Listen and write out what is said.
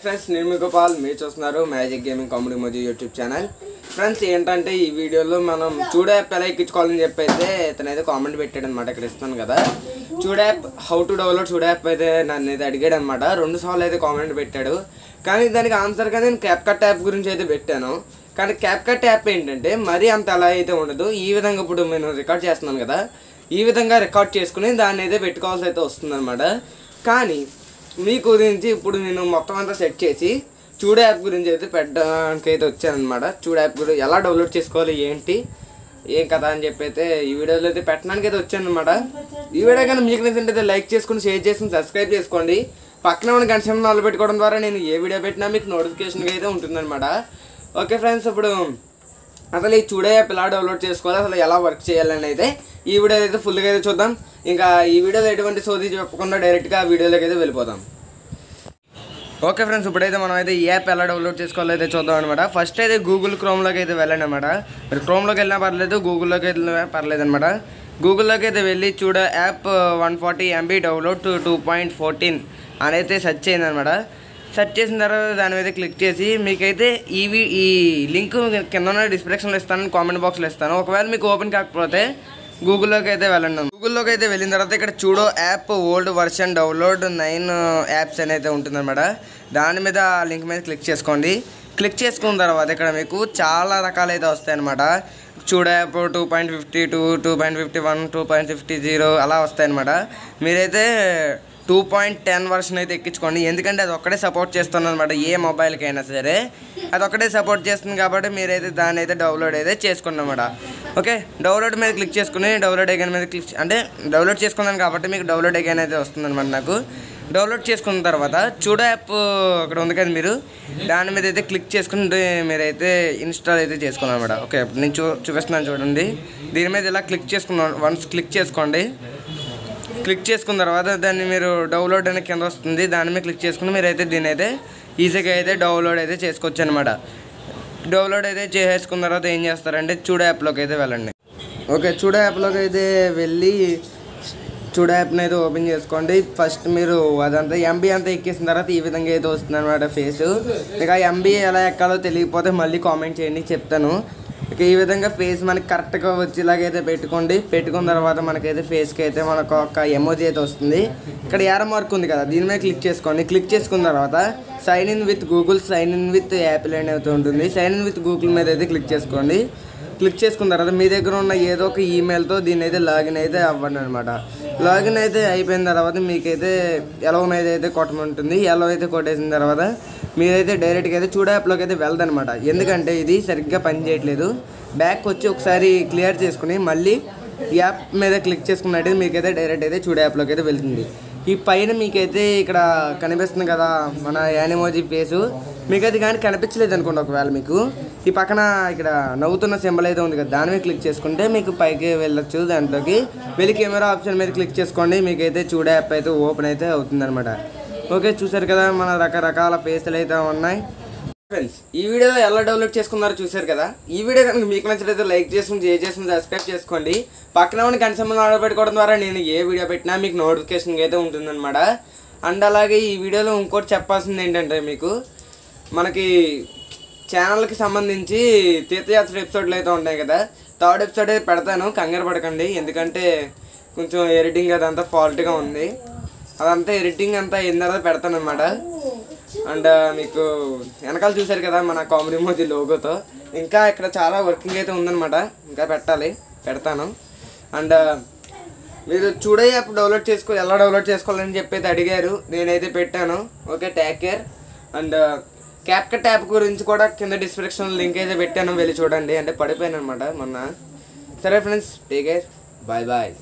Friends నేను మీ గోపాల్ మీరు చూస్తున్నారు మ్యాజిక్ గేమింగ్ కామెడీ మోజీ యూట్యూబ్ ఛానల్. ఫ్రెండ్స్ ఏంటంటే ఈ వీడియోలో మనం చూడ యాప్ ఎలా ఎక్కించుకోవాలని చెప్పైతే ఇతనైతే కామెంట్ పెట్టాడు అనమాట. ఇక్కడ ఇస్తాను కదా చూడ యాప్ హౌ టు డౌన్లోడ్ చూడ యాప్ అయితే నన్ను అయితే అడిగాడు అనమాట. 2 సార్లు అయితే కామెంట్ పెట్టాడు. కానీ దానికి ఆన్సర్గా నేను క్యాప్కట్ యాప్ గురించి అయితే పెట్టాను. కానీ క్యాప్కట్ యాప్ ఏంటంటే మరీ అంత అలా అయితే ఉండదు. ఈ విధంగా ఇప్పుడు నేను రికార్డ్ చేస్తున్నాను కదా, ఈ విధంగా రికార్డ్ చేసుకుని దాన్ని అయితే పెట్టుకోవాల్సి అయితే వస్తుంది అనమాట. కానీ మీ గురించి ఇప్పుడు నేను మొత్తం అంతా సెట్ చేసి చూడ యాప్ గురించి అయితే పెట్టడానికి అయితే వచ్చానమాట. చూడ యాప్ గురించి ఎలా డౌన్లోడ్ చేసుకోవాలి ఏంటి ఏం కదా అని చెప్పి అయితే ఈ వీడియోలో అయితే పెట్టడానికి అయితే వచ్చాను అనమాట. ఈ వీడియో కానీ మీకు నచ్చినట్లయితే లైక్ చేసుకుని షేర్ చేసుకుని సబ్స్క్రైబ్ చేసుకోండి. పక్కన ఉన్న గంట సింబల్ ఆల్ పెట్టుకోవడం ద్వారా నేను ఏ వీడియో పెట్టినా మీకు నోటిఫికేషన్గా అయితే ఉంటుందన్నమాట. ఓకే ఫ్రెండ్స్, ఇప్పుడు అసలు ఈ చూడ యాప్ ఎలా డౌన్లోడ్ చేసుకోవాలి, అసలు ఎలా వర్క్ చేయాలని అయితే ఈ వీడియో అయితే ఫుల్గా అయితే చూద్దాం. ఇంకా ఈ వీడియోలో ఎటువంటి సోది చెప్పకుండా డైరెక్ట్గా ఆ వీడియోలోకి అయితే వెళ్ళిపోదాం. ఓకే ఫ్రెండ్స్, ఇప్పుడైతే మనం అయితే ఈ యాప్ ఎలా డౌన్లోడ్ చేసుకోవాలో అయితే చూద్దాం అనమాట. ఫస్ట్ అయితే గూగుల్ క్రోమ్లోకి అయితే వెళ్ళండి అనమాట. మీరు క్రోమ్లోకి వెళ్ళినా పర్లేదు, గూగుల్లోకి వెళ్ళినా పర్లేదు అనమాట. గూగుల్లోకి అయితే వెళ్ళి చూడ యాప్ 140 MB డౌన్లోడ్ 2.14 అని అయితే సెర్చ్ చేయండి అనమాట. సెర్చ్ చేసిన తర్వాత దాని మీద క్లిక్ చేసి మీకైతే ఈ లింక్ కింద డిస్క్రిప్షన్లో ఇస్తాను, కామెంట్ బాక్స్లో ఇస్తాను. ఒకవేళ మీకు ఓపెన్ కాకపోతే గూగుల్లోకి అయితే వెళ్ళండి. గూగుల్లోకి అయితే వెళ్ళిన తర్వాత ఇక్కడ చూడో app old version download 9 apps అని అయితే ఉంటుందన్నమాట. దాని మీద ఆ లింక్ మీద క్లిక్ చేసుకోండి. క్లిక్ చేసుకున్న తర్వాత ఇక్కడ మీకు చాలా రకాలు అయితే వస్తాయి అన్నమాట. చూడ యాప్ 2.52, 2.51, 2.50 అలా వస్తాయన్నమాట. మీరైతే 2.10 వర్షన్ అయితే ఎక్కించుకోండి. ఎందుకంటే అది ఒక్కడే సపోర్ట్ చేస్తుంది అనమాట. ఏ మొబైల్కైనా సరే అది ఒక్కటే సపోర్ట్ చేస్తుంది కాబట్టి మీరైతే దాన్ని అయితే డౌన్లోడ్ అయితే చేసుకోండి అనమాట. ఓకే, డౌన్లోడ్ మీద క్లిక్ చేసుకుని డౌన్లోడ్ అగైన్ మీద క్లిక్ అంటే డౌన్లోడ్ చేసుకున్నాను కాబట్టి మీకు డౌన్లోడ్ అగైన్ అయితే వస్తుంది అనమాట. నాకు డౌన్లోడ్ చేసుకున్న తర్వాత చూడ యాప్ అక్కడ ఉంది కదా, మీరు దాని మీద అయితే క్లిక్ చేసుకుని మీరైతే ఇన్స్టాల్ అయితే చేసుకోండి అనమాట. ఓకే, నేను చూపిస్తున్నాను చూడండి. దీని మీద ఇలా క్లిక్ చేసుకున్నాను. వన్స్ క్లిక్ చేసుకోండి. క్లిక్ చేసుకున్న తర్వాత దాన్ని మీరు డౌన్లోడ్ అనే కింద వస్తుంది, దాని మీద క్లిక్ చేసుకుని మీరైతే దీన్ని అయితే ఈజీగా అయితే డౌన్లోడ్ అయితే చేసుకోవచ్చు అనమాట. డౌన్లోడ్ అయితే చేసుకున్న తర్వాత ఏం చేస్తారంటే చూడ యాప్లోకి అయితే వెళ్ళండి. ఓకే, చూడ యాప్లోకి అయితే వెళ్ళి చూడ యాప్ని అయితే ఓపెన్ చేసుకోండి. ఫస్ట్ మీరు అదంతా MB అంతా ఎక్కేసిన తర్వాత ఈ విధంగా అయితే వస్తుంది అనమాట ఫేస్. ఇక MB ఎలా ఎక్కాలో తెలియకపోతే మళ్ళీ కామెంట్ చేయండి, చెప్తాను. ఇక ఈ విధంగా ఫేస్ మనకి కరెక్ట్గా వచ్చేలాగైతే పెట్టుకోండి. పెట్టుకున్న తర్వాత మనకైతే ఫేస్కి అయితే మనకు ఒక ఎమోజీ అయితే వస్తుంది. ఇక్కడ యారో మార్క్ ఉంది కదా, దీని మీద క్లిక్ చేసుకోండి. క్లిక్ చేసుకున్న తర్వాత sign in with Google, sign in with Apple అని అయితే ఉంటుంది. సైన్ ఇన్ విత్ గూగుల్ మీద అయితే క్లిక్ చేసుకోండి. క్లిక్ చేసుకున్న తర్వాత మీ దగ్గర ఉన్న ఏదో ఒక ఈమెయిల్తో దీన్ని అయితే లాగిన్ అయితే అవ్వండి అనమాట. లాగిన్ అయితే అయిపోయిన తర్వాత మీకైతే ఎలో మీద అయితే కొట్టమంటుంది. ఎలో అయితే కొట్టేసిన తర్వాత మీరైతే డైరెక్ట్గా అయితే చూడ యాప్లోకి అయితే వెళ్దనమాట. ఎందుకంటే ఇది సరిగ్గా పని చేయట్లేదు. బ్యాక్ వచ్చి ఒకసారి క్లియర్ చేసుకుని మళ్ళీ యాప్ మీద క్లిక్ చేసుకున్నట్టయితే మీకైతే డైరెక్ట్ అయితే చూడ యాప్లోకి అయితే వెళ్తుంది. ఈ పైన మీకైతే ఇక్కడ కనిపిస్తుంది కదా మన యానిమోజీ ఫేసు, మీకైతే కానీ కనిపించలేదు అనుకోండి. ఒకవేళ మీకు ఈ పక్కన ఇక్కడ నవ్వుతున్న సింబల్ అయితే ఉంది కదా, దాని మీద క్లిక్ చేసుకుంటే మీకు పైకి వెళ్ళొచ్చు. దాంట్లోకి వెళ్ళి కెమెరా ఆప్షన్ మీద క్లిక్ చేసుకోండి. మీకైతే చూడ యాప్ అయితే ఓపెన్ అయితే అవుతుంది అనమాట. ఓకే, చూసారు కదా మన రకరకాల ఫేసులు అయితే ఉన్నాయి. ఫ్రెండ్స్, ఈ వీడియోలో ఎలా డౌన్లోడ్ చేసుకున్నారో చూసారు కదా. ఈ వీడియో కనుక మీకు నచ్చినట్లయితే లైక్ చేసుకుని షేర్ చేసుకుని సబ్స్క్రైబ్ చేసుకోండి. పక్కన ఉన్న గంట సింబల్ ఆర్డర్ పెట్టుకోవడం ద్వారా నేను ఏ వీడియో పెట్టినా మీకు నోటిఫికేషన్ అయితే ఉంటుందన్నమాట. అండ్ అలాగే ఈ వీడియోలో ఇంకోటి చెప్పాల్సింది ఏంటంటే, మీకు మనకి ఛానల్కి సంబంధించి తీర్థయాత్ర ఎపిసోడ్లు అయితే ఉంటాయి కదా, 3rd ఎపిసోడ్ అయితే పెడతాను, కంగారు పడకండి. ఎందుకంటే కొంచెం ఎడిటింగ్ అదంతా ఫాల్ట్గా ఉంది. అదంతా ఎడిటింగ్ అంతా అయిన తర్వాత పెడతాను అనమాట. అండ్ మీకు వెనకాల చూసారు కదా మన కామెడీ మోజీ లోగోతో. ఇంకా ఇక్కడ చాలా వర్కింగ్ అయితే ఉందన్నమాట, ఇంకా పెడతాను. అండ్ మీరు చూడ యాప్ ఎలా డౌన్లోడ్ చేసుకోవాలని చెప్పి అయితే అడిగారు, నేనైతే పెట్టాను. Okay, take care. And CapCut app గురించి కూడా కింద డిస్క్రిప్షన్ లింక్ అయితే పెట్టాను, వెళ్ళి చూడండి. అంటే పడిపోయాను అనమాట మొన్న. సరే friends, take care, bye bye.